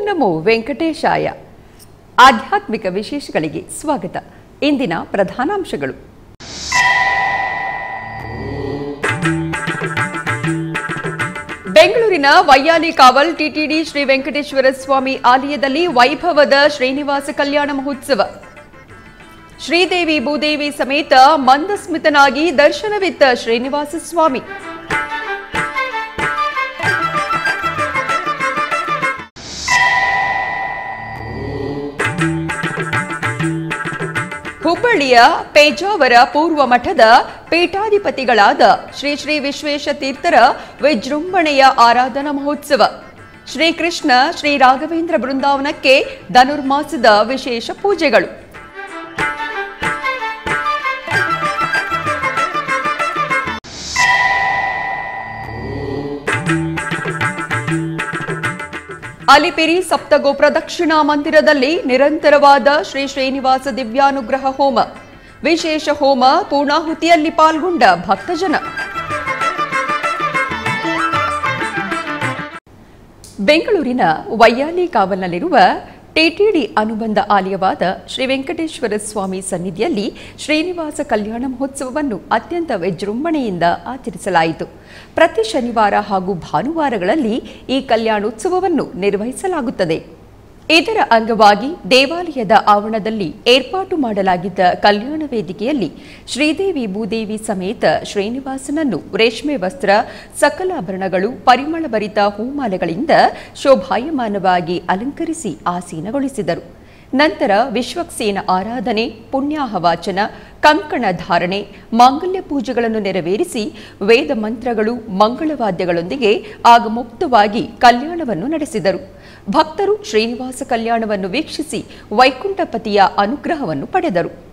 ನಮೋ ವೆಂಕಟೇಶಾಯ. ಆಧ್ಯಾತ್ಮಿಕ ವಿಶೇಷಗಳಿಗೆ ಸ್ವಾಗತ. ಇಂದಿನ ಪ್ರಧಾನಾಂಶಗಳು. ಬೆಂಗಳೂರಿನ ವೈಯಾಲಿ ಕಾವಲ್ ಟಿಟಿಡಿ ಶ್ರೀ ವೆಂಕಟೇಶ್ವರ ಸ್ವಾಮಿ ಆಲಯದಲ್ಲಿ ವೈಭವದ ಶ್ರೀನಿವಾಸ ಕಲ್ಯಾಣ ಮಹೋತ್ಸವ. ಶ್ರೀದೇವಿ ಭೂದೇವಿ ಸಮೇತ ಮಂದಸ್ಮಿತನಾಗಿ ದರ್ಶನವಿತ್ತ ಶ್ರೀನಿವಾಸ ಸ್ವಾಮಿ. ಹುಬ್ಬಳ್ಳಿಯ ಪೇಜಾವರ ಪೂರ್ವ ಮಠದ ಪೀಠಾಧಿಪತಿಗಳಾದ ಶ್ರೀ ಶ್ರೀ ವಿಶ್ವೇಶ ತೀರ್ಥರ ವಿಜೃಂಭಣೆಯ ಆರಾಧನಾ ಮಹೋತ್ಸವ. ಶ್ರೀಕೃಷ್ಣ ಶ್ರೀ ರಾಘವೇಂದ್ರ ಬೃಂದಾವನಕ್ಕೆ ಧನುರ್ಮಾಸದ ವಿಶೇಷ ಪೂಜೆಗಳು. ಅಲಿಪಿರಿ ಸಪ್ತಗೋ ಪ್ರದಕ್ಷಿಣಾ ಮಂದಿರದಲ್ಲಿ ನಿರಂತರವಾದ ಶ್ರೀ ಶ್ರೀನಿವಾಸ ದಿವ್ಯಾನುಗ್ರಹ ಹೋಮ. ವಿಶೇಷ ಹೋಮ ಪೂರ್ಣಾಹುತಿಯಲ್ಲಿ ಪಾಲ್ಗೊಂಡ ಭಕ್ತಜನ. ಬೆಂಗಳೂರಿನ ವೈಯಾಲಿ ಕಾವಲ್ನಲ್ಲಿರುವ ಟಿಟಿಡಿ ಅನುಬಂಧ ಆಲಯವಾದ ಶ್ರೀ ವೆಂಕಟೇಶ್ವರ ಸ್ವಾಮಿ ಸನ್ನಿಧಿಯಲ್ಲಿ ಶ್ರೀನಿವಾಸ ಕಲ್ಯಾಣ ಮಹೋತ್ಸವವನ್ನು ಅತ್ಯಂತ ವಿಜೃಂಭಣೆಯಿಂದ ಆಚರಿಸಲಾಯಿತು. ಪ್ರತಿ ಶನಿವಾರ ಹಾಗೂ ಭಾನುವಾರಗಳಲ್ಲಿ ಈ ಕಲ್ಯಾಣೋತ್ಸವವನ್ನು ನಿರ್ವಹಿಸಲಾಗುತ್ತದೆ. ಇದರ ಅಂಗವಾಗಿ ದೇವಾಲಯದ ಆವರಣದಲ್ಲಿ ಏರ್ಪಾಟು ಮಾಡಲಾಗಿದ್ದ ಕಲ್ಯಾಣ ವೇದಿಕೆಯಲ್ಲಿ ಶ್ರೀದೇವಿ ಭೂದೇವಿ ಸಮೇತ ಶ್ರೀನಿವಾಸನನ್ನು ರೇಷ್ಮೆ ವಸ್ತ್ರ, ಸಕಲಾಭರಣಗಳು, ಪರಿಮಳಭರಿತ ಹೂಮಾಲೆಗಳಿಂದ ಶೋಭಾಯಮಾನವಾಗಿ ಅಲಂಕರಿಸಿ ಆಸೀನಗೊಳಿಸಿದರು. ನಂತರ ವಿಶ್ವಕ್ಸೇನ ಆರಾಧನೆ, ಪುಣ್ಯಾಹವಾಚನ, ಕಂಕಣ ಧಾರಣೆ, ಮಾಂಗಲ್ಯ ಪೂಜೆಗಳನ್ನು ನೆರವೇರಿಸಿ ವೇದ ಮಂತ್ರಗಳು, ಮಂಗಳವಾದ್ಯಗಳೊಂದಿಗೆ ಆಗಮುಕ್ತವಾಗಿ ಕಲ್ಯಾಣವನ್ನು ನಡೆಸಿದರು. ಭಕ್ತರು ಶ್ರೀನಿವಾಸ ಕಲ್ಯಾಣವನ್ನು ವೀಕ್ಷಿಸಿ ವೈಕುಂಠಪತಿಯ ಅನುಗ್ರಹವನ್ನು ಪಡೆದರು.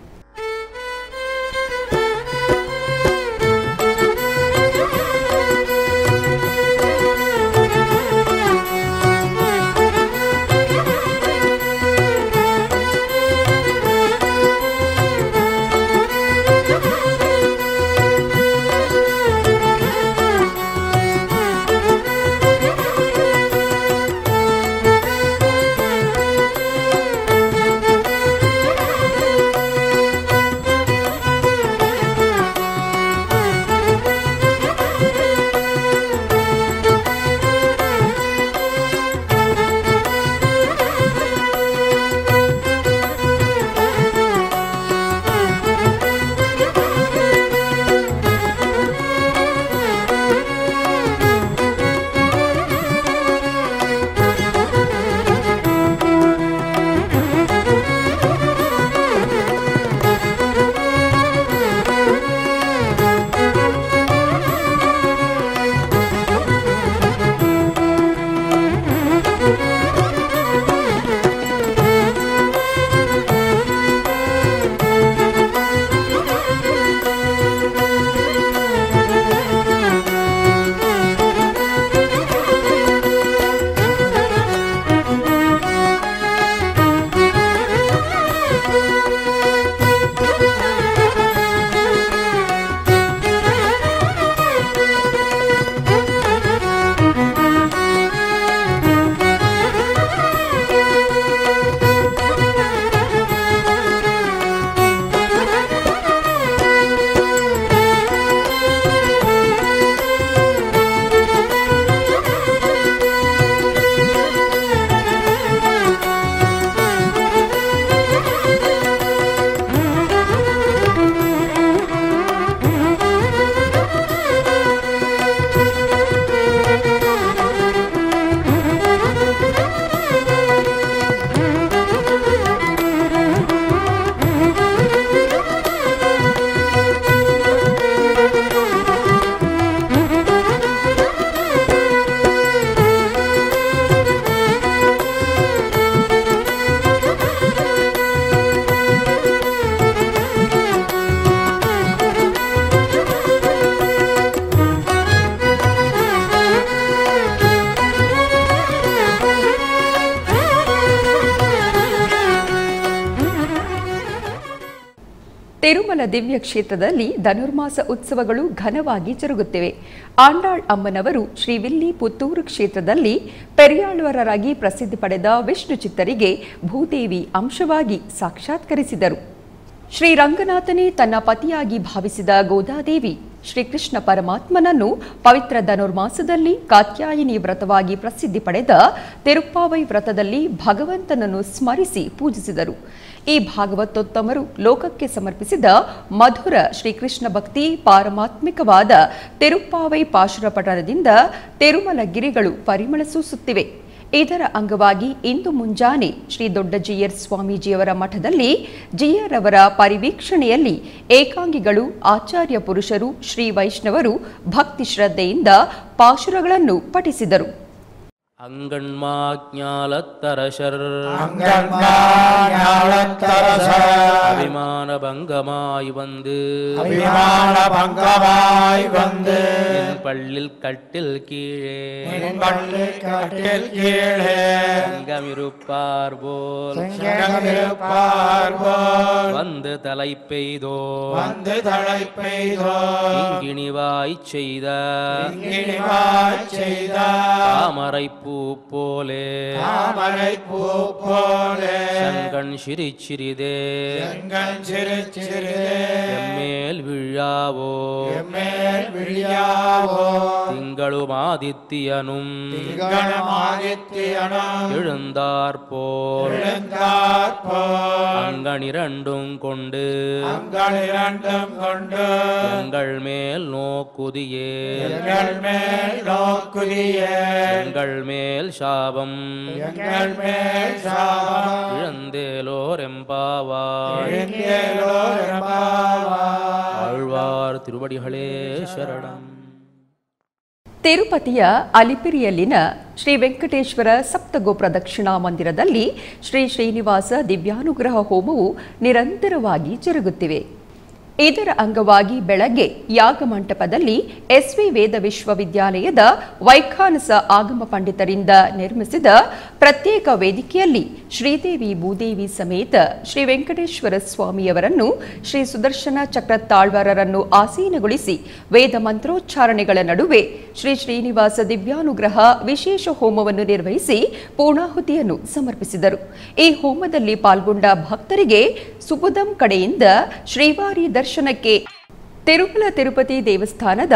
ತಿರುಮಲ ದಿವ್ಯ ಕ್ಷೇತ್ರದಲ್ಲಿ ಧನುರ್ಮಾಸ ಉತ್ಸವಗಳು ಘನವಾಗಿ ಜರುಗುತ್ತಿವೆ. ಆಂಡಾಳ್ ಅಮ್ಮನವರು ಶ್ರೀ ವಿಲ್ಲಿ ಪುತ್ತೂರು ಕ್ಷೇತ್ರದಲ್ಲಿ ಪೆರಿಯಾಳ್ವರರಾಗಿ ಪ್ರಸಿದ್ಧಿ ಪಡೆದ ವಿಷ್ಣು ಚಿತ್ತರಿಗೆ ಭೂದೇವಿ ಅಂಶವಾಗಿ ಸಾಕ್ಷಾತ್ಕರಿಸಿದರು. ಶ್ರೀರಂಗನಾಥನೇ ತನ್ನ ಪತಿಯಾಗಿ ಭಾವಿಸಿದ ಗೋದಾದೇವಿ ಶ್ರೀಕೃಷ್ಣ ಪರಮಾತ್ಮನನ್ನು ಪವಿತ್ರ ಧನುರ್ಮಾಸದಲ್ಲಿ ಕಾತ್ಯಾಯಿನಿ ವ್ರತವಾಗಿ ಪ್ರಸಿದ್ಧಿ ಪಡೆದ ತಿರುಪ್ಪಾವೈ ವ್ರತದಲ್ಲಿ ಭಗವಂತನನ್ನು ಸ್ಮರಿಸಿ ಪೂಜಿಸಿದರು. ಈ ಭಾಗವತೋತ್ತಮರು ಲೋಕಕ್ಕೆ ಸಮರ್ಪಿಸಿದ ಮಧುರ ಶ್ರೀಕೃಷ್ಣ ಭಕ್ತಿ ಪಾರಮಾತ್ಮಿಕವಾದ ತಿರುಪ್ಪಾವೈ ಪಾಶುರ ಪಠಣದಿಂದ ತಿರುಮಲ ಗಿರಿಗಳು ಪರಿಮಳ ಸೂಸುತ್ತಿವೆ. ಇದರ ಅಂಗವಾಗಿ ಇಂದು ಮುಂಜಾನೆ ಶ್ರೀ ದೊಡ್ಡ ಜಿಯರ್ ಸ್ವಾಮೀಜಿಯವರ ಮಠದಲ್ಲಿ ಜಿಯರ್ ಅವರ ಪರಿವೀಕ್ಷಣೆಯಲ್ಲಿ ಏಕಾಂಗಿಗಳು, ಆಚಾರ್ಯ ಪುರುಷರು, ಶ್ರೀ ವೈಷ್ಣವರು ಭಕ್ತಿ ಶ್ರದ್ಧೆಯಿಂದ ಪಾಶುರಗಳನ್ನು ಪಠಿಸಿದರು. அங்கண்மாஞாலத்தரசர் அபிமான பங்கமாய் வந்து என் பள்ளில் கட்டில் கீழே சங்கமிருப்பார் போல் வந்து தலை பெய்தோ இங்கிணிவாய் செய்த தாமரை பூ போலே செங்கண் சிரிச்சிறிதே எம்மேல் விழாவோ திங்களும் ஆதித்யனும் எழுந்தாற்போல் அங்கனிரண்டும் கொண்டு எங்கள் மேல் நோக்குதியே எங்கள் மேல் சாபம் இழந்தேலோர் எம்பாவாய் ஆழ்வார் திருவடிகளே ಶರಣಂ. ತಿರುಪತಿಯ ಅಲಿಪಿರಿಯಲ್ಲಿನ ಶ್ರೀ ವೆಂಕಟೇಶ್ವರ ಸಪ್ತಗೋ ಪ್ರದಕ್ಷಿಣಾ ಮಂದಿರದಲ್ಲಿ ಶ್ರೀ ಶ್ರೀನಿವಾಸ ದಿವ್ಯಾನುಗ್ರಹ ಹೋಮವು ನಿರಂತರವಾಗಿ ಜರುಗುತ್ತಿವೆ. ಇದರ ಅಂಗವಾಗಿ ಬೆಳಗ್ಗೆ ಯಾಗಮಂಟಪದಲ್ಲಿ ಎಸ್ವಿ ವೇದ ವಿಶ್ವವಿದ್ಯಾಲಯದ ವೈಖಾನಸ ಆಗಮ ಪಂಡಿತರಿಂದ ನಿರ್ಮಿಸಿದ ಪ್ರತ್ಯೇಕ ವೇದಿಕೆಯಲ್ಲಿ ಶ್ರೀದೇವಿ ಭೂದೇವಿ ಸಮೇತ ಶ್ರೀ ವೆಂಕಟೇಶ್ವರ ಸ್ವಾಮಿಯವರನ್ನು, ಶ್ರೀ ಸುದರ್ಶನ ಚಕ್ರತಾಳ್ವರರನ್ನು ಆಸೀನಗೊಳಿಸಿ ವೇದ ಮಂತ್ರೋಚ್ಚಾರಣೆಗಳ ನಡುವೆ ಶ್ರೀ ಶ್ರೀನಿವಾಸ ದಿವ್ಯಾನುಗ್ರಹ ವಿಶೇಷ ಹೋಮವನ್ನು ನಿರ್ವಹಿಸಿ ಪೂರ್ಣಾಹುತಿಯನ್ನು ಸಮರ್ಪಿಸಿದರು. ಈ ಹೋಮದಲ್ಲಿ ಪಾಲ್ಗೊಂಡ ಭಕ್ತರಿಗೆ ಸುಬುಧಂ ಕಡೆಯಿಂದ ಶ್ರೀವಾರಿ ದರ್ಶನಕ್ಕೆ ತಿರುಮಲ ತಿರುಪತಿ ದೇವಸ್ಥಾನದ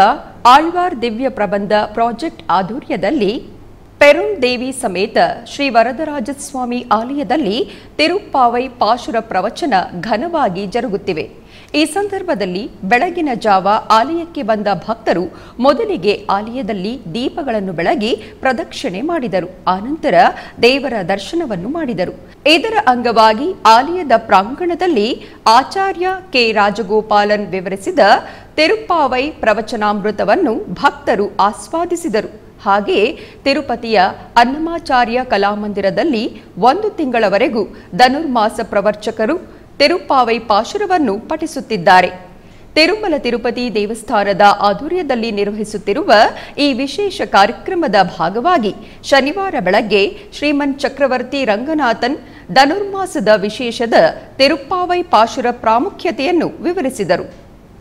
ಆಳ್ವಾರ್ ದಿವ್ಯ ಪ್ರಬಂಧ ಪ್ರಾಜೆಕ್ಟ್ ಆಧ್ವರ್ಯದಲ್ಲಿ ಪೆರುಣ್ ದೇವಿ ಸಮೇತ ಶ್ರೀ ವರದರಾಜಸ್ವಾಮಿ ಆಲಯದಲ್ಲಿ ತಿರುಪ್ಪಾವೈ ಪಾಶುರ ಪ್ರವಚನ ಘನವಾಗಿ ಜರುಗುತ್ತಿವೆ. ಈ ಸಂದರ್ಭದಲ್ಲಿ ಬೆಳಗಿನ ಜಾವ ಆಲಯಕ್ಕೆ ಬಂದ ಭಕ್ತರು ಮೊದಲಿಗೆ ಆಲಯದಲ್ಲಿ ದೀಪಗಳನ್ನು ಬೆಳಗಿ ಪ್ರದಕ್ಷಿಣೆ ಮಾಡಿದರು. ಆನಂತರ ದೇವರ ದರ್ಶನವನ್ನು ಮಾಡಿದರು. ಇದರ ಅಂಗವಾಗಿ ಆಲಯದ ಪ್ರಾಂಗಣದಲ್ಲಿ ಆಚಾರ್ಯ ಕೆ ರಾಜಗೋಪಾಲನ್ ವಿವರಿಸಿದ ತಿರುಪ್ಪಾವೈ ಪ್ರವಚನಾಮೃತವನ್ನು ಭಕ್ತರು ಆಸ್ವಾದಿಸಿದರು. ಹಾಗೆಯೇ ತಿರುಪತಿಯ ಅನ್ನಮಾಚಾರ್ಯ ಕಲಾಮಂದಿರದಲ್ಲಿ 1 ತಿಂಗಳವರೆಗೂ ಧನುರ್ಮಾಸ ಪ್ರವಚಕರು ತಿರುಪ್ಪಾವೈ ಪಾಶುರವನ್ನು ಪಠಿಸುತ್ತಿದ್ದಾರೆ. ತಿರುಮಲ ತಿರುಪತಿ ದೇವಸ್ಥಾನದ ಆಧ್ವರ್ಯದಲ್ಲಿ ನಿರ್ವಹಿಸುತ್ತಿರುವ ಈ ವಿಶೇಷ ಕಾರ್ಯಕ್ರಮದ ಭಾಗವಾಗಿ ಶನಿವಾರ ಬೆಳಗ್ಗೆ ಶ್ರೀಮನ್ ಚಕ್ರವರ್ತಿ ರಂಗನಾಥನ್ ಧನುರ್ಮಾಸದ ವಿಶೇಷದ ತಿರುಪ್ಪಾವೈ ಪಾಶುರ ಪ್ರಾಮುಖ್ಯತೆಯನ್ನು ವಿವರಿಸಿದರು.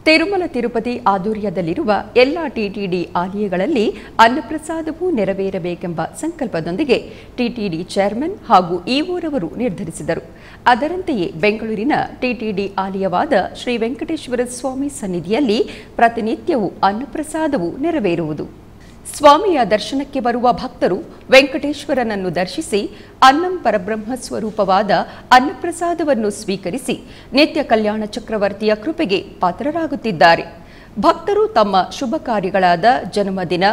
ತಿರುಮಲ ತಿರುಪತಿ ಆಧ್ವರ್ಯದಲ್ಲಿರುವ ಎಲ್ಲ ಟಿಟಿಡಿ ಆಲಯಗಳಲ್ಲಿ ಅನ್ನಪ್ರಸಾದವೂ ನೆರವೇರಬೇಕೆಂಬ ಸಂಕಲ್ಪದೊಂದಿಗೆ ಟಿಟಿಡಿ ಚೇರ್ಮನ್ ಹಾಗೂ ಇಒರವರು ನಿರ್ಧರಿಸಿದರು. ಅದರಂತೆಯೇ ಬೆಂಗಳೂರಿನ ಟಿಟಿಡಿ ಆಲಯವಾದ ಶ್ರೀ ವೆಂಕಟೇಶ್ವರ ಸ್ವಾಮಿ ಸನ್ನಿಧಿಯಲ್ಲಿ ಪ್ರತಿನಿತ್ಯವೂ ಅನ್ನಪ್ರಸಾದವು ನೆರವೇರುವುದು. ಸ್ವಾಮಿಯ ದರ್ಶನಕ್ಕೆ ಬರುವ ಭಕ್ತರು ವೆಂಕಟೇಶ್ವರನನ್ನು ದರ್ಶಿಸಿ ಅನ್ನಂ ಪರಬ್ರಹ್ಮ ಸ್ವರೂಪವಾದ ಅನ್ನಪ್ರಸಾದವನ್ನು ಸ್ವೀಕರಿಸಿ ನಿತ್ಯ ಕಲ್ಯಾಣ ಚಕ್ರವರ್ತಿಯ ಕೃಪೆಗೆ ಪಾತ್ರರಾಗುತ್ತಿದ್ದಾರೆ. ಭಕ್ತರು ತಮ್ಮ ಶುಭ ಕಾರ್ಯಗಳಾದ ಜನ್ಮದಿನ,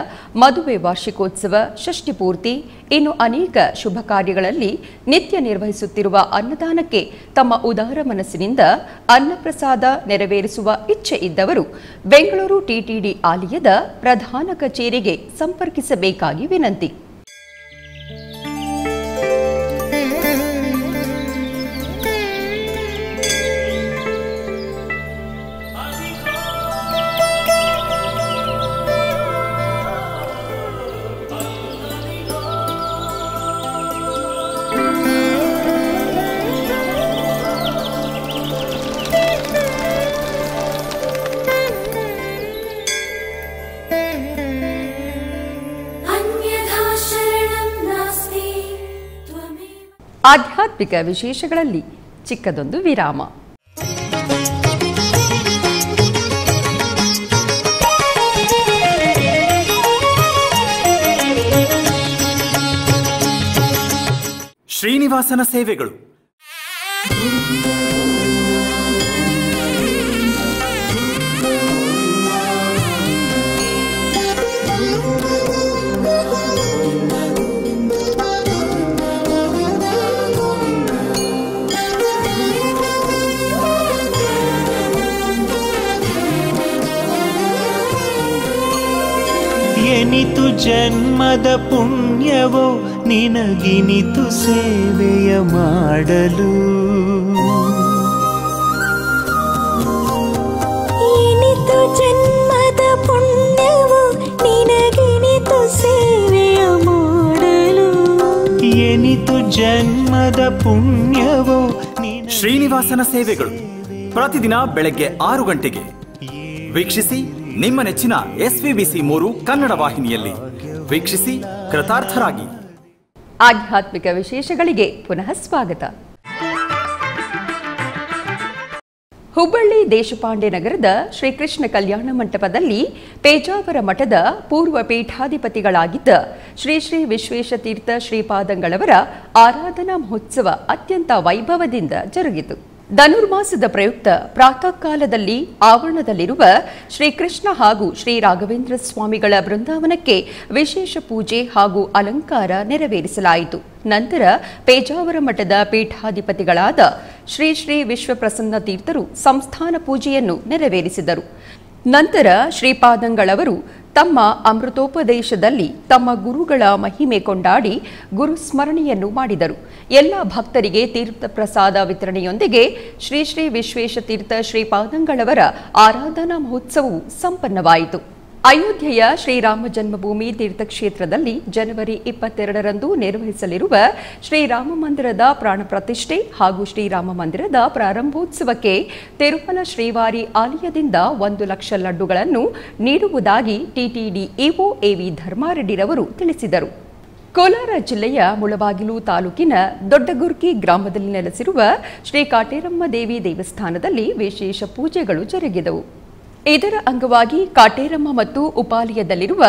ಮದುವೆ ವಾರ್ಷಿಕೋತ್ಸವ, ಷಷ್ಠಿ ಪೂರ್ತಿ, ಇನ್ನು ಅನೇಕ ಶುಭ ಕಾರ್ಯಗಳಲ್ಲಿ ನಿತ್ಯ ನಿರ್ವಹಿಸುತ್ತಿರುವ ಅನ್ನದಾನಕ್ಕೆ ತಮ್ಮ ಉದಾರ ಮನಸ್ಸಿನಿಂದ ಅನ್ನಪ್ರಸಾದ ನೆರವೇರಿಸುವ ಇಚ್ಛೆ ಇದ್ದವರು ಬೆಂಗಳೂರು ಟಿಟಿಡಿ ಆಲಯದ ಪ್ರಧಾನ ಕಚೇರಿಗೆ ಸಂಪರ್ಕಿಸಬೇಕಾಗಿ ವಿನಂತಿ. ಆಧ್ಯಾತ್ಮಿಕ ವಿಶೇಷಗಳಲ್ಲಿ ಚಿಕ್ಕದೊಂದು ವಿರಾಮ. ಶ್ರೀನಿವಾಸನ ಸೇವೆಗಳು. ಎನಿತು ಜನ್ಮದ ಪುಣ್ಯವೋ ನಿನಗಿನಿತು ಸೇವೆಯ ಮಾಡಲು. ಎನಿತು ಜನ್ಮದ ಪುಣ್ಯವೋ ನಿನಗಿನಿತು ಸೇವೆಯ ಮಾಡಲು. ಎನಿತು ಜನ್ಮದ ಪುಣ್ಯವೋ ಶ್ರೀನಿವಾಸನ ಸೇವೆಗಳು ಪ್ರತಿದಿನ ಬೆಳಗ್ಗೆ 6 ಗಂಟೆಗೆ ವೀಕ್ಷಿಸಿ. ನಿಮ್ಮ ನೆಚ್ಚಿನ SVBC3 ಕನ್ನಡ ವಾಹಿನಿಯಲ್ಲಿ ವೀಕ್ಷಿಸಿ, ಕೃತಾರ್ಥರಾಗಿ. ಆಧ್ಯಾತ್ಮಿಕ ವಿಶೇಷಗಳಿಗೆ ಪುನಃ ಸ್ವಾಗತ. ಹುಬ್ಬಳ್ಳಿ ದೇಶಪಾಂಡೆ ನಗರದ ಶ್ರೀಕೃಷ್ಣ ಕಲ್ಯಾಣ ಮಂಟಪದಲ್ಲಿ ಪೇಜಾವರ ಮಠದ ಪೂರ್ವ ಪೀಠಾಧಿಪತಿಗಳಾಗಿದ್ದ ಶ್ರೀ ಶ್ರೀ ವಿಶ್ವೇಶತೀರ್ಥ ಶ್ರೀಪಾದಂಗಳವರ ಆರಾಧನಾ ಮಹೋತ್ಸವ ಅತ್ಯಂತ ವೈಭವದಿಂದ ಜರುಗಿತು. ಧನುರ್ಮಾಸದ ಪ್ರಯುಕ್ತ ಪ್ರಾತಃ ಕಾಲದಲ್ಲಿ ಆವರಣದಲ್ಲಿರುವ ಶ್ರೀಕೃಷ್ಣ ಹಾಗೂ ಶ್ರೀ ರಾಘವೇಂದ್ರ ಸ್ವಾಮಿಗಳ ಬೃಂದಾವನಕ್ಕೆ ವಿಶೇಷ ಪೂಜೆ ಹಾಗೂ ಅಲಂಕಾರ ನೆರವೇರಿಸಲಾಯಿತು. ನಂತರ ಪೇಜಾವರ ಮಠದ ಪೀಠಾಧಿಪತಿಗಳಾದ ಶ್ರೀ ಶ್ರೀ ವಿಶ್ವಪ್ರಸನ್ನ ತೀರ್ಥರು ಸಂಸ್ಥಾನ ಪೂಜೆಯನ್ನು ನೆರವೇರಿಸಿದರು. ನಂತರ ಶ್ರೀಪಾದಂಗಳವರು ತಮ್ಮ ಅಮೃತೋಪದೇಶದಲ್ಲಿ ತಮ್ಮ ಗುರುಗಳ ಮಹಿಮೆ ಕೊಂಡಾಡಿ ಗುರು ಸ್ಮರಣೆಯನ್ನು ಮಾಡಿದರು. ಎಲ್ಲ ಭಕ್ತರಿಗೆ ತೀರ್ಥ ಪ್ರಸಾದ ವಿತರಣೆಯೊಂದಿಗೆ ಶ್ರೀ ಶ್ರೀ ವಿಶ್ವೇಶತೀರ್ಥ ಶ್ರೀಪಾದಂಗಳವರ ಆರಾಧನಾ ಮಹೋತ್ಸವವು ಸಂಪನ್ನವಾಯಿತು. ಅಯೋಧ್ಯೆಯ ಶ್ರೀರಾಮ ಜನ್ಮಭೂಮಿ ತೀರ್ಥಕ್ಷೇತ್ರದಲ್ಲಿ ಜನವರಿ 22ರಂದು ನಿರ್ವಹಿಸಲಿರುವ ಶ್ರೀರಾಮ ಮಂದಿರದ ಪ್ರಾಣ ಪ್ರತಿಷ್ಠೆ ಹಾಗೂ ಶ್ರೀರಾಮ ಮಂದಿರದ ಪ್ರಾರಂಭೋತ್ಸವಕ್ಕೆ ತಿರುಮಲ ಶ್ರೀವಾರಿ ಆಲಯದಿಂದ 1 ಲಕ್ಷ ಲಡ್ಡುಗಳನ್ನು ನೀಡುವುದಾಗಿ ಟಿಟಿಡಿ ಇಒ ಎವಿ ಧರ್ಮಾರೆಡ್ಡಿರವರು ತಿಳಿಸಿದರು. ಕೋಲಾರ ಜಿಲ್ಲೆಯ ಮುಳಬಾಗಿಲು ತಾಲೂಕಿನ ದೊಡ್ಡಗುರ್ಕಿ ಗ್ರಾಮದಲ್ಲಿ ನೆಲೆಸಿರುವ ಶ್ರೀ ಕಾಟೇರಮ್ಮ ದೇವಿ ದೇವಸ್ಥಾನದಲ್ಲಿ ವಿಶೇಷ ಪೂಜೆಗಳು ಜರುಗಿದವು. ಇದರ ಅಂಗವಾಗಿ ಕಾಟೇರಮ್ಮ ಮತ್ತು ಉಪಾಲಯದಲ್ಲಿರುವ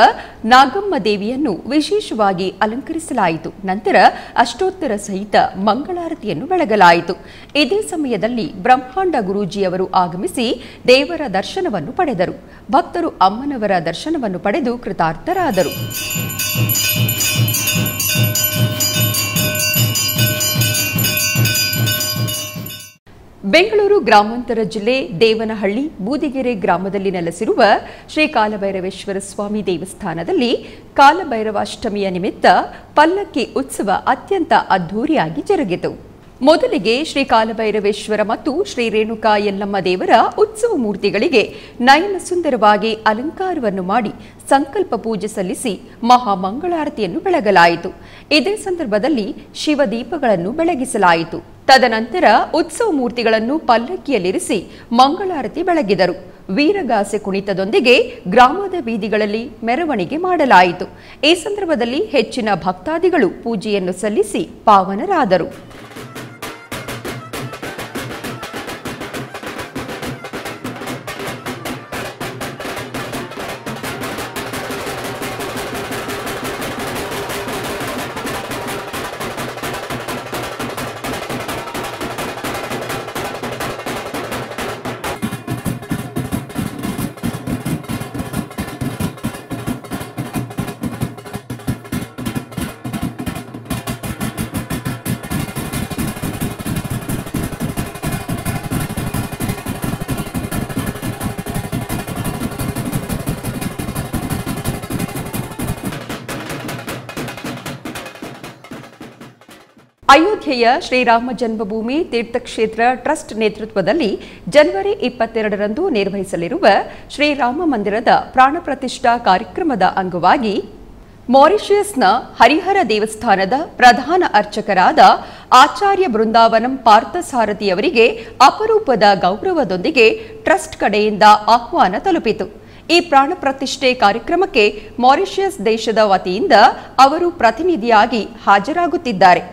ನಾಗಮ್ಮ ದೇವಿಯನ್ನು ವಿಶೇಷವಾಗಿ ಅಲಂಕರಿಸಲಾಯಿತು. ನಂತರ ಅಷ್ಟೋತ್ತರ ಸಹಿತ ಮಂಗಳಾರತಿಯನ್ನು ಬೆಳಗಲಾಯಿತು. ಇದೇ ಸಮಯದಲ್ಲಿ ಬ್ರಹ್ಮಾಂಡ ಗುರೂಜಿಯವರು ಆಗಮಿಸಿ ದೇವರ ದರ್ಶನವನ್ನು ಪಡೆದರು. ಭಕ್ತರು ಅಮ್ಮನವರ ದರ್ಶನವನ್ನು ಪಡೆದು ಕೃತಾರ್ಥರಾದರು. ಬೆಂಗಳೂರು ಗ್ರಾಮಾಂತರ ಜಿಲ್ಲೆ ದೇವನಹಳ್ಳಿ ಬೂದಿಗೆರೆ ಗ್ರಾಮದಲ್ಲಿ ನೆಲೆಸಿರುವ ಶ್ರೀ ಕಾಲಭೈರವೇಶ್ವರ ಸ್ವಾಮಿ ದೇವಸ್ಥಾನದಲ್ಲಿ ಕಾಲಭೈರವಾಷ್ಟಮಿಯ ನಿಮಿತ್ತ ಪಲ್ಲಕ್ಕಿ ಉತ್ಸವ ಅತ್ಯಂತ ಅದ್ಧೂರಿಯಾಗಿ ಜರುಗಿತು. ಮೊದಲಿಗೆ ಶ್ರೀ ಕಾಲಭೈರವೇಶ್ವರ ಮತ್ತು ಶ್ರೀ ರೇಣುಕಾ ಯಲ್ಲಮ್ಮ ದೇವರ ಉತ್ಸವ ಮೂರ್ತಿಗಳಿಗೆ ನಯನ ಸುಂದರವಾಗಿ ಅಲಂಕಾರವನ್ನು ಮಾಡಿ ಸಂಕಲ್ಪ ಪೂಜೆ ಸಲ್ಲಿಸಿ ಮಹಾಮಂಗಳಾರತಿಯನ್ನು ಬೆಳಗಲಾಯಿತು. ಇದೇ ಸಂದರ್ಭದಲ್ಲಿ ಶಿವದೀಪಗಳನ್ನು ಬೆಳಗಿಸಲಾಯಿತು. ತದನಂತರ ಉತ್ಸವ ಮೂರ್ತಿಗಳನ್ನು ಪಲ್ಲಕ್ಕಿಯಲ್ಲಿರಿಸಿ ಮಂಗಳಾರತಿ ಬೆಳಗಿದರು. ವೀರಗಾಸೆ ಕುಣಿತದೊಂದಿಗೆ ಗ್ರಾಮದ ಬೀದಿಗಳಲ್ಲಿ ಮೆರವಣಿಗೆ ಮಾಡಲಾಯಿತು. ಈ ಸಂದರ್ಭದಲ್ಲಿ ಹೆಚ್ಚಿನ ಭಕ್ತಾದಿಗಳು ಪೂಜೆಯನ್ನು ಸಲ್ಲಿಸಿ ಪಾವನರಾದರು. ಅಯೋಧ್ಯೆಯ ಶ್ರೀರಾಮ ಜನ್ಮಭೂಮಿ ತೀರ್ಥಕ್ಷೇತ್ರ ಟ್ರಸ್ಟ್ ನೇತೃತ್ವದಲ್ಲಿ ಜನವರಿ 22ರಂದು ನಿರ್ವಹಿಸಲಿರುವ ಶ್ರೀರಾಮ ಮಂದಿರದ ಪ್ರಾಣ ಪ್ರತಿಷ್ಠಾ ಕಾರ್ಯಕ್ರಮದ ಅಂಗವಾಗಿ ಮಾರಿಷಿಯಸ್ನ ಹರಿಹರ ದೇವಸ್ಥಾನದ ಪ್ರಧಾನ ಅರ್ಚಕರಾದ ಆಚಾರ್ಯ ಬೃಂದಾವನಂ ಪಾರ್ಥಸಾರಥಿಯವರಿಗೆ ಅಪರೂಪದ ಗೌರವದೊಂದಿಗೆ ಟ್ರಸ್ಟ್ ಕಡೆಯಿಂದ ಆಹ್ವಾನ ತಲುಪಿತು. ಈ ಪ್ರಾಣ ಪ್ರತಿಷ್ಠೆ ಕಾರ್ಯಕ್ರಮಕ್ಕೆ ಮಾರಿಷಿಯಸ್ ದೇಶದ ವತಿಯಿಂದ ಅವರು ಪ್ರತಿನಿಧಿಯಾಗಿ ಹಾಜರಾಗುತ್ತಿದ್ದಾರೆ.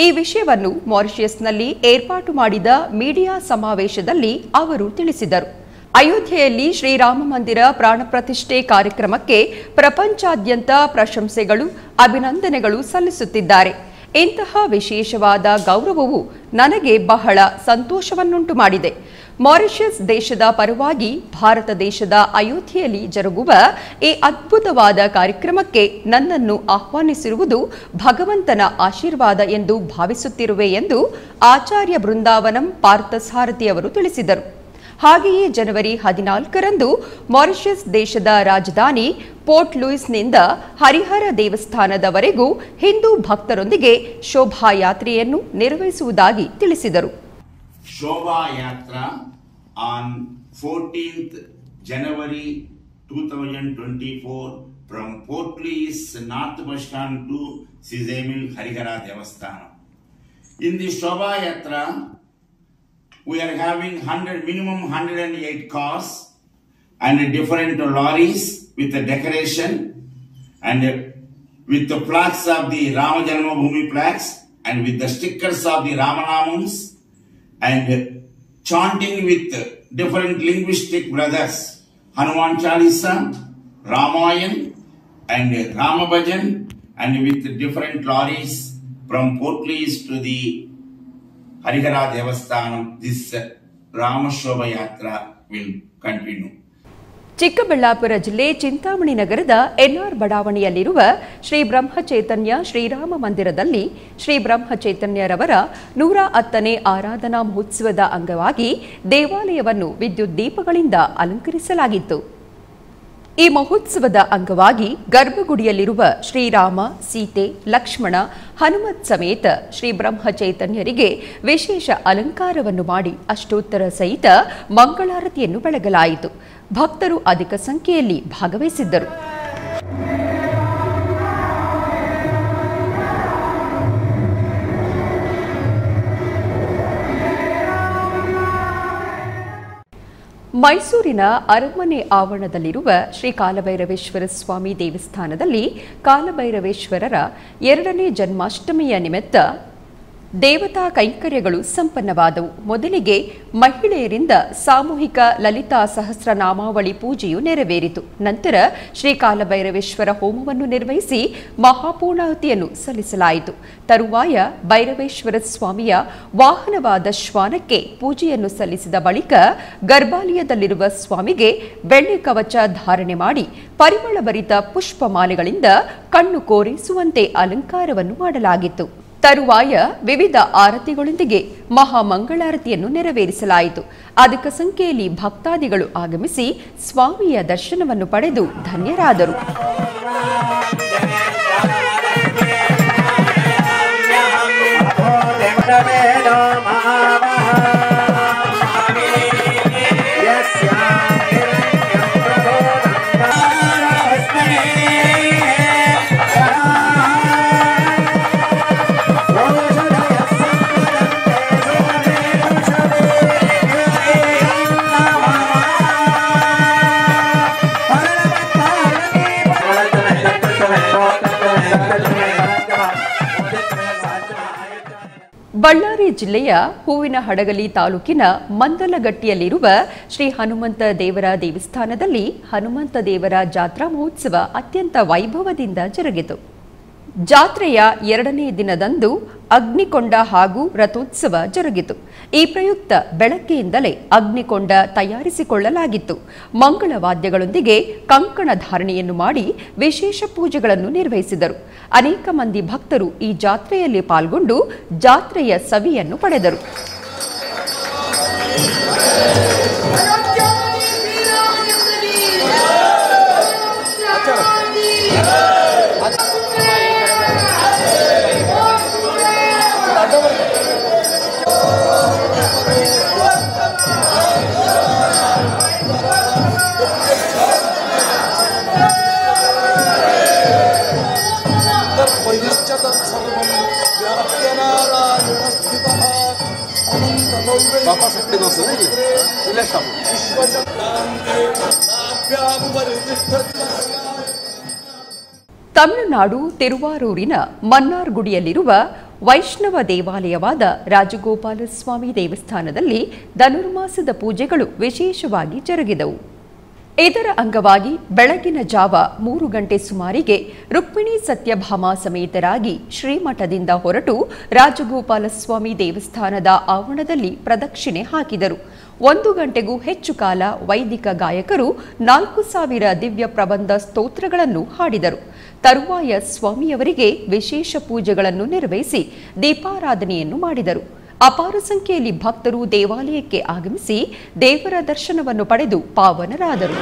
ಈ ವಿಷಯವನ್ನು ಮಾರಿಷಿಯಸ್ನಲ್ಲಿ ಏರ್ಪಾಟು ಮಾಡಿದ ಮೀಡಿಯಾ ಸಮಾವೇಶದಲ್ಲಿ ಅವರು ತಿಳಿಸಿದರು. ಅಯೋಧ್ಯೆಯಲ್ಲಿ ಶ್ರೀರಾಮ ಮಂದಿರ ಪ್ರಾಣ ಪ್ರತಿಷ್ಠೆ ಕಾರ್ಯಕ್ರಮಕ್ಕೆ ಪ್ರಪಂಚಾದ್ಯಂತ ಪ್ರಶಂಸೆಗಳು, ಅಭಿನಂದನೆಗಳು ಸಲ್ಲಿಸುತ್ತಿದ್ದಾರೆ. ಇಂತಹ ವಿಶೇಷವಾದ ಗೌರವವು ನನಗೆ ಬಹಳ ಸಂತೋಷವನ್ನುಂಟು ಮಾಡಿದೆ. ಮಾರಿಷಿಯಸ್ ದೇಶದ ಪರವಾಗಿ ಭಾರತ ದೇಶದ ಅಯೋಧ್ಯೆಯಲ್ಲಿ ಜರುಗುವ ಈ ಅದ್ಭುತವಾದ ಕಾರ್ಯಕ್ರಮಕ್ಕೆ ನನ್ನನ್ನು ಆಹ್ವಾನಿಸಿರುವುದು ಭಗವಂತನ ಆಶೀರ್ವಾದ ಎಂದು ಭಾವಿಸುತ್ತಿರುವೆ ಎಂದು ಆಚಾರ್ಯ ಬೃಂದಾವನಂ ಪಾರ್ಥಸಾರಥಿ ಅವರು ತಿಳಿಸಿದರು. ಹಾಗೆಯೇ ಜನವರಿ 14ರಂದು ಮಾರಿಷಿಯಸ್ ದೇಶದ ರಾಜಧಾನಿ ಪೋರ್ಟ್ ಲೂಯಿಸ್ನಿಂದ ಹರಿಹರ ದೇವಸ್ಥಾನದವರೆಗೂ ಹಿಂದೂ ಭಕ್ತರೊಂದಿಗೆ ಶೋಭಾಯಾತ್ರೆಯನ್ನು ನಿರ್ವಹಿಸುವುದಾಗಿ ತಿಳಿಸಿದರು. ಶೋಭಾಯಾತ್ರಾ on 14th January 2024 from Port Louis North Bus Stand to Sizemil Harihara Devasthana. In the Shobhayatra, we are having minimum 108 cars and different lorries with the decoration and with the flags of the Rama Janmabhoomi flags and with the stickers of the Ramanamams and chanting with different linguistic brothers, Hanuman Chalisa, Ramayan and Rama Bhajan, and with different lorries from Port Louis to the Harihara Devasthanam. This Rama Shobha Yatra will continue. Chikkaballapur ಜಿಲ್ಲೆ ಚಿಂತಾಮಣಿ ನಗರದ NR ಬಡಾವಣೆಯಲ್ಲಿರುವ ಶ್ರೀ ಬ್ರಹ್ಮಚೈತನ್ಯ ಶ್ರೀರಾಮ ಮಂದಿರದಲ್ಲಿ ಶ್ರೀ ಬ್ರಹ್ಮಚೈತನ್ಯರವರ 110ನೇ ಆರಾಧನಾ ಮಹೋತ್ಸವದ ಅಂಗವಾಗಿ ದೇವಾಲಯವನ್ನು ವಿದ್ಯುತ್ ದೀಪಗಳಿಂದ ಅಲಂಕರಿಸಲಾಗಿತ್ತು. ಈ ಮಹೋತ್ಸವದ ಅಂಗವಾಗಿ ಗರ್ಭಗುಡಿಯಲ್ಲಿರುವ ಶ್ರೀರಾಮ, ಸೀತೆ, ಲಕ್ಷ್ಮಣ, ಹನುಮತ್ ಸಮೇತ ಶ್ರೀ ಬ್ರಹ್ಮಚೈತನ್ಯರಿಗೆ ವಿಶೇಷ ಅಲಂಕಾರವನ್ನು ಮಾಡಿ ಅಷ್ಟೋತ್ತರ ಸಹಿತ ಮಂಗಳಾರತಿಯನ್ನು ಬೆಳಗಲಾಯಿತು. ಭಕ್ತರು ಅಧಿಕ ಸಂಖ್ಯೆಯಲ್ಲಿ ಭಾಗವಹಿಸಿದ್ದರು. ಮೈಸೂರಿನ ಅರಮನೆ ಆವರಣದಲ್ಲಿರುವ ಶ್ರೀ ಕಾಲಭೈರವೇಶ್ವರ ಸ್ವಾಮಿ ದೇವಸ್ಥಾನದಲ್ಲಿ ಕಾಲಭೈರವೇಶ್ವರರ 2ನೇ ಜನ್ಮಾಷ್ಟಮಿಯ ನಿಮಿತ್ತ ದೇವತಾ ಕೈಂಕರ್ಯಗಳು ಸಂಪನ್ನವಾದವು. ಮೊದಲಿಗೆ ಮಹಿಳೆಯರಿಂದ ಸಾಮೂಹಿಕ ಲಲಿತಾ ಸಹಸ್ರನಾಮಾವಳಿ ಪೂಜೆಯು ನೆರವೇರಿತು. ನಂತರ ಶ್ರೀ ಕಾಲಭೈರವೇಶ್ವರ ಹೋಮವನ್ನು ನಿರ್ವಹಿಸಿ ಮಹಾಪೂರ್ಣಾಹುತಿಯನ್ನು ಸಲ್ಲಿಸಲಾಯಿತು. ತರುವಾಯ ಭೈರವೇಶ್ವರ ಸ್ವಾಮಿಯ ವಾಹನವಾದ ಶ್ವಾನಕ್ಕೆ ಪೂಜೆಯನ್ನು ಸಲ್ಲಿಸಿದ ಬಳಿಕ ಗರ್ಭಾಲಯದಲ್ಲಿರುವ ಸ್ವಾಮಿಗೆ ಬೆಳ್ಳಿ ಕವಚ ಧಾರಣೆ ಮಾಡಿ ಪರಿಮಳಭರಿತ ಪುಷ್ಪಮಾಲೆಗಳಿಂದ ಕಣ್ಣು ಕೋರಿಸುವಂತೆ ಅಲಂಕಾರವನ್ನು ಮಾಡಲಾಗಿತ್ತು. ತರುವಾಯ ವಿವಿಧ ಆರತಿಗಳೊಂದಿಗೆ ಮಹಾಮಂಗಳಾರತಿಯನ್ನು ನೆರವೇರಿಸಲಾಯಿತು. ಅಧಿಕ ಸಂಖ್ಯೆಯಲ್ಲಿ ಭಕ್ತಾದಿಗಳು ಆಗಮಿಸಿ ಸ್ವಾಮಿಯ ದರ್ಶನವನ್ನು ಪಡೆದು ಧನ್ಯರಾದರು. ಬಳ್ಳಾರಿ ಜಿಲ್ಲೆಯ ಹೂವಿನಹಡಗಲಿ ತಾಲೂಕಿನ ಮಂದಲಗಟ್ಟಿಯಲ್ಲಿರುವ ಶ್ರೀ ಹನುಮಂತ ದೇವರ ದೇವಸ್ಥಾನದಲ್ಲಿ ಹನುಮಂತ ದೇವರ ಜಾತ್ರಾ ಮಹೋತ್ಸವ ಅತ್ಯಂತ ವೈಭವದಿಂದ ಜರುಗಿತು. ಜಾತ್ರೆಯ 2ನೇ ದಿನದಂದು ಅಗ್ನಿಕೊಂಡ ಹಾಗೂ ರಥೋತ್ಸವ ಜರುಗಿತು. ಈ ಪ್ರಯುಕ್ತ ಬೆಳಗ್ಗೆಯಿಂದಲೇ ಅಗ್ನಿಕೊಂಡ ತಯಾರಿಸಿಕೊಳ್ಳಲಾಗಿತ್ತು. ಮಂಗಳವಾದ್ಯಗಳೊಂದಿಗೆ ಕಂಕಣ ಧಾರಣೆಯನ್ನು ಮಾಡಿ ವಿಶೇಷ ಪೂಜೆಗಳನ್ನು ನಿರ್ವಹಿಸಿದರು. ಅನೇಕ ಮಂದಿ ಭಕ್ತರು ಈ ಜಾತ್ರೆಯಲ್ಲಿ ಪಾಲ್ಗೊಂಡು ಜಾತ್ರೆಯ ಸವಿಯನ್ನು ಪಡೆದರು. ತಮಿಳುನಾಡು ತಿರುವಾರೂರಿನ ಮನ್ನಾರ್ಗುಡಿಯಲ್ಲಿರುವ ವೈಷ್ಣವ ದೇವಾಲಯವಾದ ರಾಜಗೋಪಾಲ ಸ್ವಾಮಿ ದೇವಸ್ಥಾನದಲ್ಲಿ ಧನುರ್ಮಾಸದ ಪೂಜೆಗಳು ವಿಶೇಷವಾಗಿ ಜರುಗಿದವು. ಇದರ ಅಂಗವಾಗಿ ಬೆಳಗಿನ ಜಾವ 3 ಗಂಟೆ ಸುಮಾರಿಗೆ ರುಕ್ಮಿಣಿ ಸತ್ಯಭಾಮ ಸಮೇತರಾಗಿ ಶ್ರೀಮಠದಿಂದ ಹೊರಟು ರಾಜಗೋಪಾಲ ಸ್ವಾಮಿ ದೇವಸ್ಥಾನದ ಆವರಣದಲ್ಲಿ ಪ್ರದಕ್ಷಿಣೆ ಹಾಕಿದರು. 1 ಗಂಟೆಗೂ ಹೆಚ್ಚು ಕಾಲ ವೈದಿಕ ಗಾಯಕರು 4000 ದಿವ್ಯ ಪ್ರಬಂಧ ಸ್ತೋತ್ರಗಳನ್ನು ಹಾಡಿದರು. ತರುವಾಯ ಸ್ವಾಮಿಯವರಿಗೆ ವಿಶೇಷ ಪೂಜೆಗಳನ್ನು ನಿರ್ವಹಿಸಿ ದೀಪಾರಾಧನೆಯನ್ನು ಮಾಡಿದರು. ಅಪಾರ ಸಂಖ್ಯೆಯಲ್ಲಿ ಭಕ್ತರು ದೇವಾಲಯಕ್ಕೆ ಆಗಮಿಸಿ ದೇವರ ದರ್ಶನವನ್ನು ಪಡೆದು ಪಾವನರಾದರು.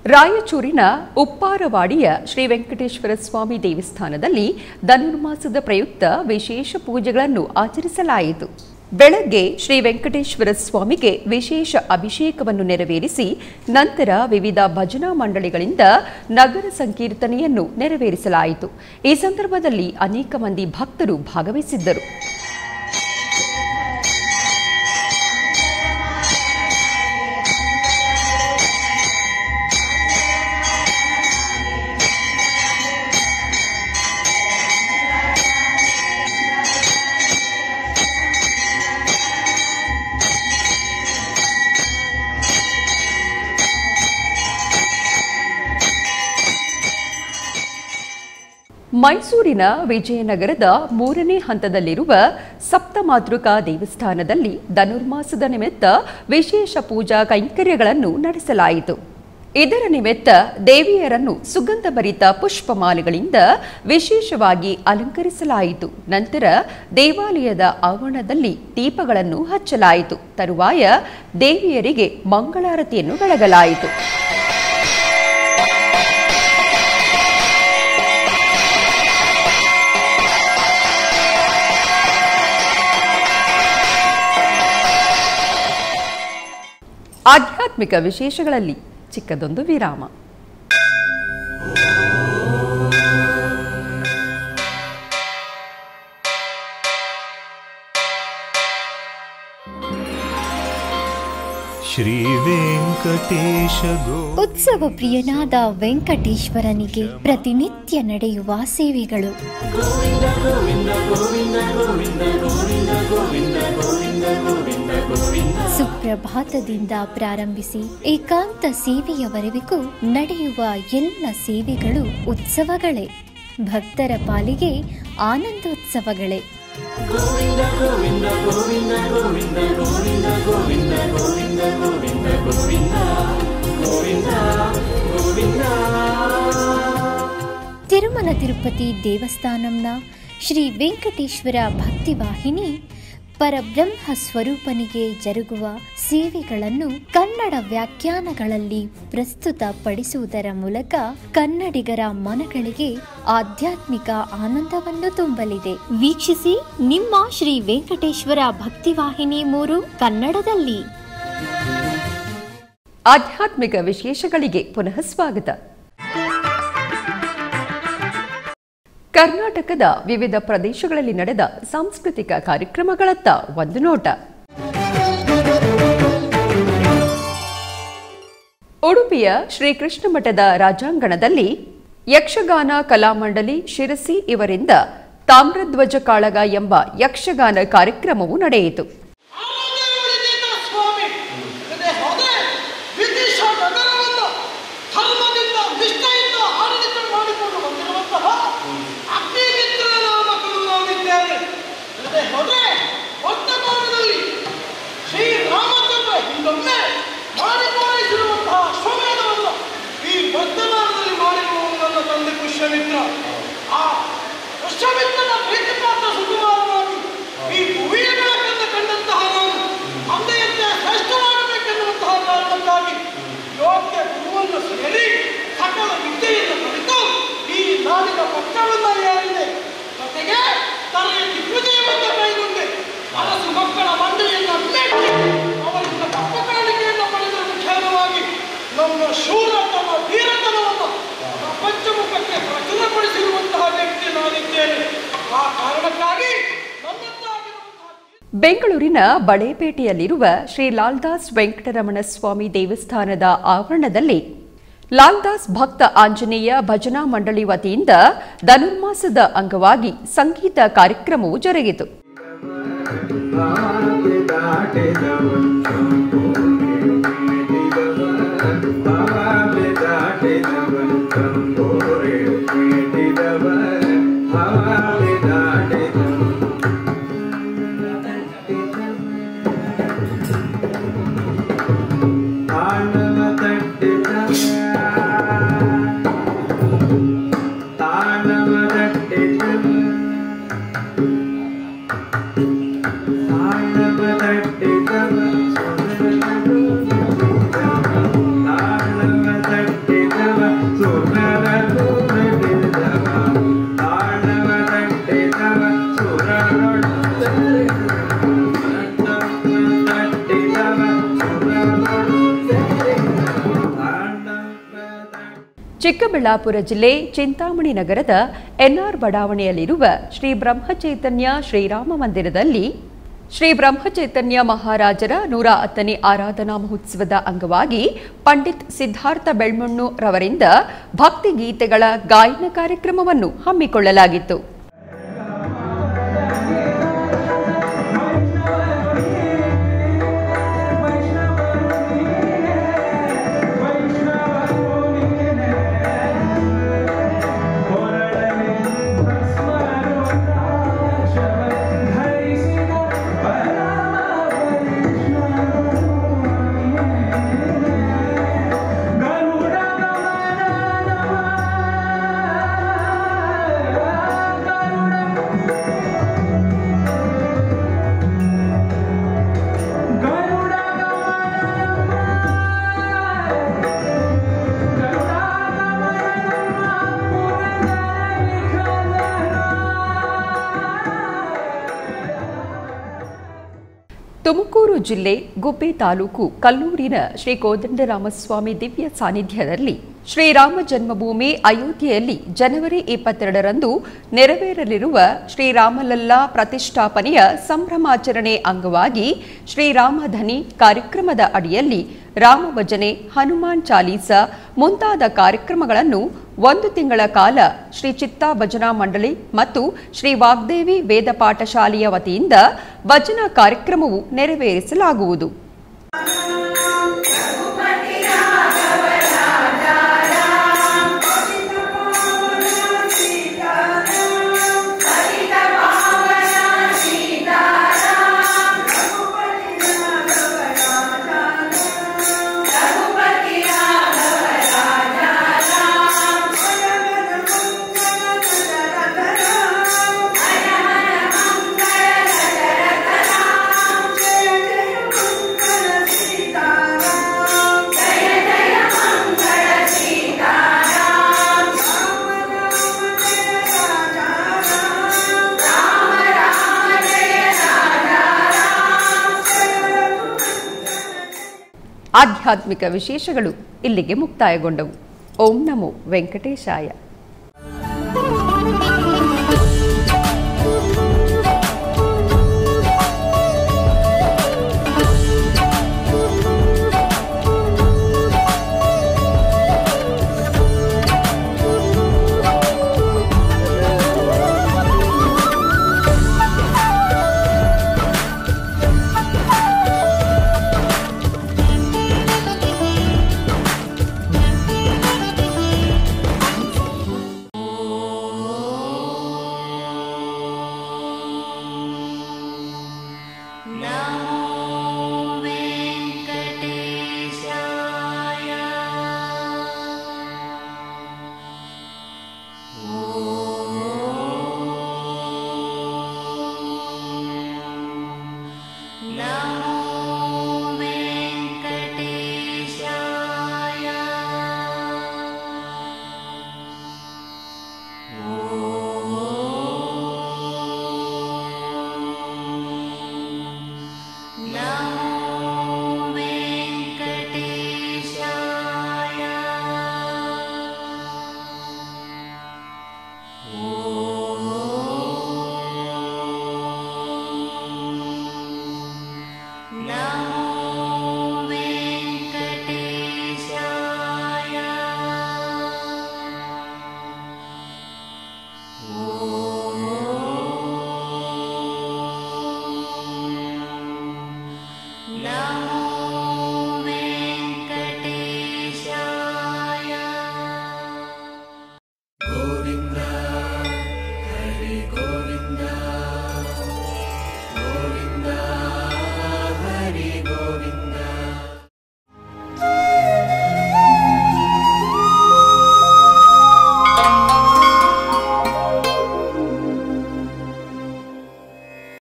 ರಾಯಚೂರಿನ ಉಪ್ಪಾರವಾಡಿಯ ಶ್ರೀ ವೆಂಕಟೇಶ್ವರ ಸ್ವಾಮಿ ದೇವಸ್ಥಾನದಲ್ಲಿ ಧನುರ್ಮಾಸದ ಪ್ರಯುಕ್ತ ವಿಶೇಷ ಪೂಜೆಗಳನ್ನು ಆಚರಿಸಲಾಯಿತು. ಬೆಳಗ್ಗೆ ಶ್ರೀ ವೆಂಕಟೇಶ್ವರ ಸ್ವಾಮಿಗೆ ವಿಶೇಷ ಅಭಿಷೇಕವನ್ನು ನೆರವೇರಿಸಿ ನಂತರ ವಿವಿಧ ಭಜನಾ ಮಂಡಳಿಗಳಿಂದ ನಗರ ಸಂಕೀರ್ತನೆಯನ್ನು ನೆರವೇರಿಸಲಾಯಿತು. ಈ ಸಂದರ್ಭದಲ್ಲಿ ಅನೇಕ ಮಂದಿ ಭಕ್ತರು ಭಾಗವಹಿಸಿದ್ದರು. ಮೈಸೂರಿನ ವಿಜಯನಗರದ 3ನೇ ಹಂತದಲ್ಲಿರುವ ಸಪ್ತಮಾತೃಕಾ ದೇವಸ್ಥಾನದಲ್ಲಿ ಧನುರ್ಮಾಸದ ನಿಮಿತ್ತ ವಿಶೇಷ ಪೂಜಾ ಕೈಂಕರ್ಯಗಳನ್ನು ನಡೆಸಲಾಯಿತು. ಇದರ ನಿಮಿತ್ತ ದೇವಿಯರನ್ನು ಸುಗಂಧಭರಿತ ಪುಷ್ಪಮಾಲೆಗಳಿಂದ ವಿಶೇಷವಾಗಿ ಅಲಂಕರಿಸಲಾಯಿತು. ನಂತರ ದೇವಾಲಯದ ಆವರಣದಲ್ಲಿ ದೀಪಗಳನ್ನು ಹಚ್ಚಲಾಯಿತು. ತರುವಾಯ ದೇವಿಯರಿಗೆ ಮಂಗಳಾರತಿಯನ್ನು ಬೆಳಗಲಾಯಿತು. ಆಧ್ಯಾತ್ಮಿಕ ವಿಶೇಷಗಳಲ್ಲಿ ಚಿಕ್ಕದೊಂದು ವಿರಾಮ. ಶ್ರೀ ವೆಂಕಟೇಶ ಉತ್ಸವ ಪ್ರಿಯನಾದ ವೆಂಕಟೇಶ್ವರನಿಗೆ ಪ್ರತಿನಿತ್ಯ ನಡೆಯುವ ಸೇವೆಗಳು. ಸುಪ್ರಭಾತದಿಂದ ಪ್ರಾರಂಭಿಸಿ ಏಕಾಂತ ಸೇವೆಯವರೆಗೂ ನಡೆಯುವ ಎಲ್ಲ ಸೇವೆಗಳು ಉತ್ಸವಗಳೇ. ಭಕ್ತರ ಪಾಲಿಗೆ ಆನಂದೋತ್ಸವಗಳೇ. ತಿರುಮಲ ತಿರುಪತಿ ದೇವಸ್ಥಾನಂನ ಶ್ರೀ ವೆಂಕಟೇಶ್ವರ ಭಕ್ತಿವಾಹಿನಿ ಪರಬ್ರಹ್ಮ ಸ್ವರೂಪನಿಗೆ ಜರುಗುವ ಸೇವೆಗಳನ್ನು ಕನ್ನಡ ವ್ಯಾಖ್ಯಾನಗಳಲ್ಲಿ ಪ್ರಸ್ತುತಪಡಿಸುವುದರ ಮೂಲಕ ಕನ್ನಡಿಗರ ಮನಗಳಿಗೆ ಆಧ್ಯಾತ್ಮಿಕ ಆನಂದವನ್ನು ತುಂಬಲಿದೆ. ವೀಕ್ಷಿಸಿ ನಿಮ್ಮ ಶ್ರೀ ವೆಂಕಟೇಶ್ವರ ಭಕ್ತಿವಾಹಿನಿ 3 ಕನ್ನಡದಲ್ಲಿ. ಆಧ್ಯಾತ್ಮಿಕ ವಿಶೇಷಗಳಿಗೆ ಪುನಃ ಸ್ವಾಗತ. ಕರ್ನಾಟಕದ ವಿವಿಧ ಪ್ರದೇಶಗಳಲ್ಲಿ ನಡೆದ ಸಾಂಸ್ಕೃತಿಕ ಕಾರ್ಯಕ್ರಮಗಳತ್ತ ಒಂದು ನೋಟ. ಉಡುಪಿಯ ಶ್ರೀಕೃಷ್ಣ ಮಠದ ರಾಜಾಂಗಣದಲ್ಲಿ ಯಕ್ಷಗಾನ ಕಲಾಮಂಡಲಿ ಶಿರಸಿ ಇವರಿಂದ ತಾಮ್ರಧ್ವಜ ಕಾಳಗ ಎಂಬ ಯಕ್ಷಗಾನ ಕಾರ್ಯಕ್ರಮವು ನಡೆಯಿತು. ಪತ್ರವನ್ನ ಏರಿದೆ. ಜೊತೆಗೆ ತಲೆಯಲ್ಲಿ ಪೂಜೆಯನ್ನ ಕೈಗೊಂಡೆ. ಅರಸು ಮಕ್ಕಳ ಮಂಡಳಿಯನ್ನ ಮೆಟ್ಟಿ ಅವರಿಂದ ಪಕ್ಕಕಾಣಿಕೆಯನ್ನು ಪಡೆದ ಮುಖ್ಯವಾಗಿ ನಮ್ಮ ಶೂರತನ ವೀರತನವನ್ನು ಪಂಚಮುಖಕ್ಕೆ ಪ್ರಚುರಪಡಿಸಿರುವಂತಹ ವ್ಯಕ್ತಿ ನಾನಿದ್ದೇನೆ. ಆ ಕಾರಣಕ್ಕಾಗಿ ಬೆಂಗಳೂರಿನ ಬಳೆಪೇಟೆಯಲ್ಲಿರುವ ಶ್ರೀ ಲಾಲ್ದಾಸ್ ವೆಂಕಟರಮಣ ಸ್ವಾಮಿ ದೇವಸ್ಥಾನದ ಆವರಣದಲ್ಲಿ ಲಾಲ್ದಾಸ್ ಭಕ್ತ ಆಂಜನೇಯ ಭಜನಾ ಮಂಡಳಿ ವತಿಯಿಂದ ಧನುರ್ಮಾಸದ ಅಂಗವಾಗಿ ಸಂಗೀತ ಕಾರ್ಯಕ್ರಮವು ಜರುಗಿತು. ಚಿಕ್ಕಬಳ್ಳಾಪುರ ಜಿಲ್ಲೆ ಚಿಂತಾಮಣಿ ನಗರದ ಎನ್ಆರ್ ಬಡಾವಣೆಯಲ್ಲಿರುವ ಶ್ರೀ ಬ್ರಹ್ಮಚೈತನ್ಯ ಶ್ರೀರಾಮ ಮಂದಿರದಲ್ಲಿ ಶ್ರೀ ಬ್ರಹ್ಮಚೈತನ್ಯ ಮಹಾರಾಜರ 110ನೇ ಆರಾಧನಾ ಮಹೋತ್ಸವದ ಅಂಗವಾಗಿ ಪಂಡಿತ್ ಸಿದ್ಧಾರ್ಥ ಬೆಳ್ಮಣ್ಣು ರವರಿಂದ ಭಕ್ತಿ ಗೀತೆಗಳ ಗಾಯನ ಕಾರ್ಯಕ್ರಮವನ್ನು ಹಮ್ಮಿಕೊಳ್ಳಲಾಗಿತ್ತು. ತುಮಕೂರು ಜಿಲ್ಲೆ ಗುಬ್ಬಿ ತಾಲೂಕು ಕಲ್ಲೂರಿನ ಶ್ರೀ ಕೋದಂಡರಾಮಸ್ವಾಮಿ ದಿವ್ಯ ಸಾನ್ನಿಧ್ಯದಲ್ಲಿ ಶ್ರೀರಾಮ ಜನ್ಮಭೂಮಿ ಅಯೋಧ್ಯೆಯಲ್ಲಿ ಜನವರಿ 22ರಂದು ನೆರವೇರಲಿರುವ ಶ್ರೀರಾಮಲಲ್ಲಾ ಪ್ರತಿಷ್ಠಾಪನೆಯ ಸಂಭ್ರಮಾಚರಣೆ ಅಂಗವಾಗಿ ಶ್ರೀರಾಮಧನಿ ಕಾರ್ಯಕ್ರಮದ ಅಡಿಯಲ್ಲಿ ರಾಮಭಜನೆ, ಹನುಮಾನ್ ಚಾಲೀಸ ಮುಂತಾದ ಕಾರ್ಯಕ್ರಮಗಳನ್ನು 1 ತಿಂಗಳ ಕಾಲ ಶ್ರೀ ಚಿತ್ತಾ ಭಜನಾ ಮಂಡಳಿ ಮತ್ತು ಶ್ರೀ ವಾಗ್ದೇವಿ ವೇದ ಪಾಠಶಾಲೆಯ ವತಿಯಿಂದ ಭಜನಾ ಕಾರ್ಯಕ್ರಮವು ನೆರವೇರಿಸಲಾಗುವುದು. ಆಧ್ಯಾತ್ಮಿಕ ವಿಶೇಷಗಳು ಇಲ್ಲಿಗೆ ಮುಕ್ತಾಯಗೊಂಡವು. ಓಂ ನಮೋ ವೆಂಕಟೇಶಾಯ.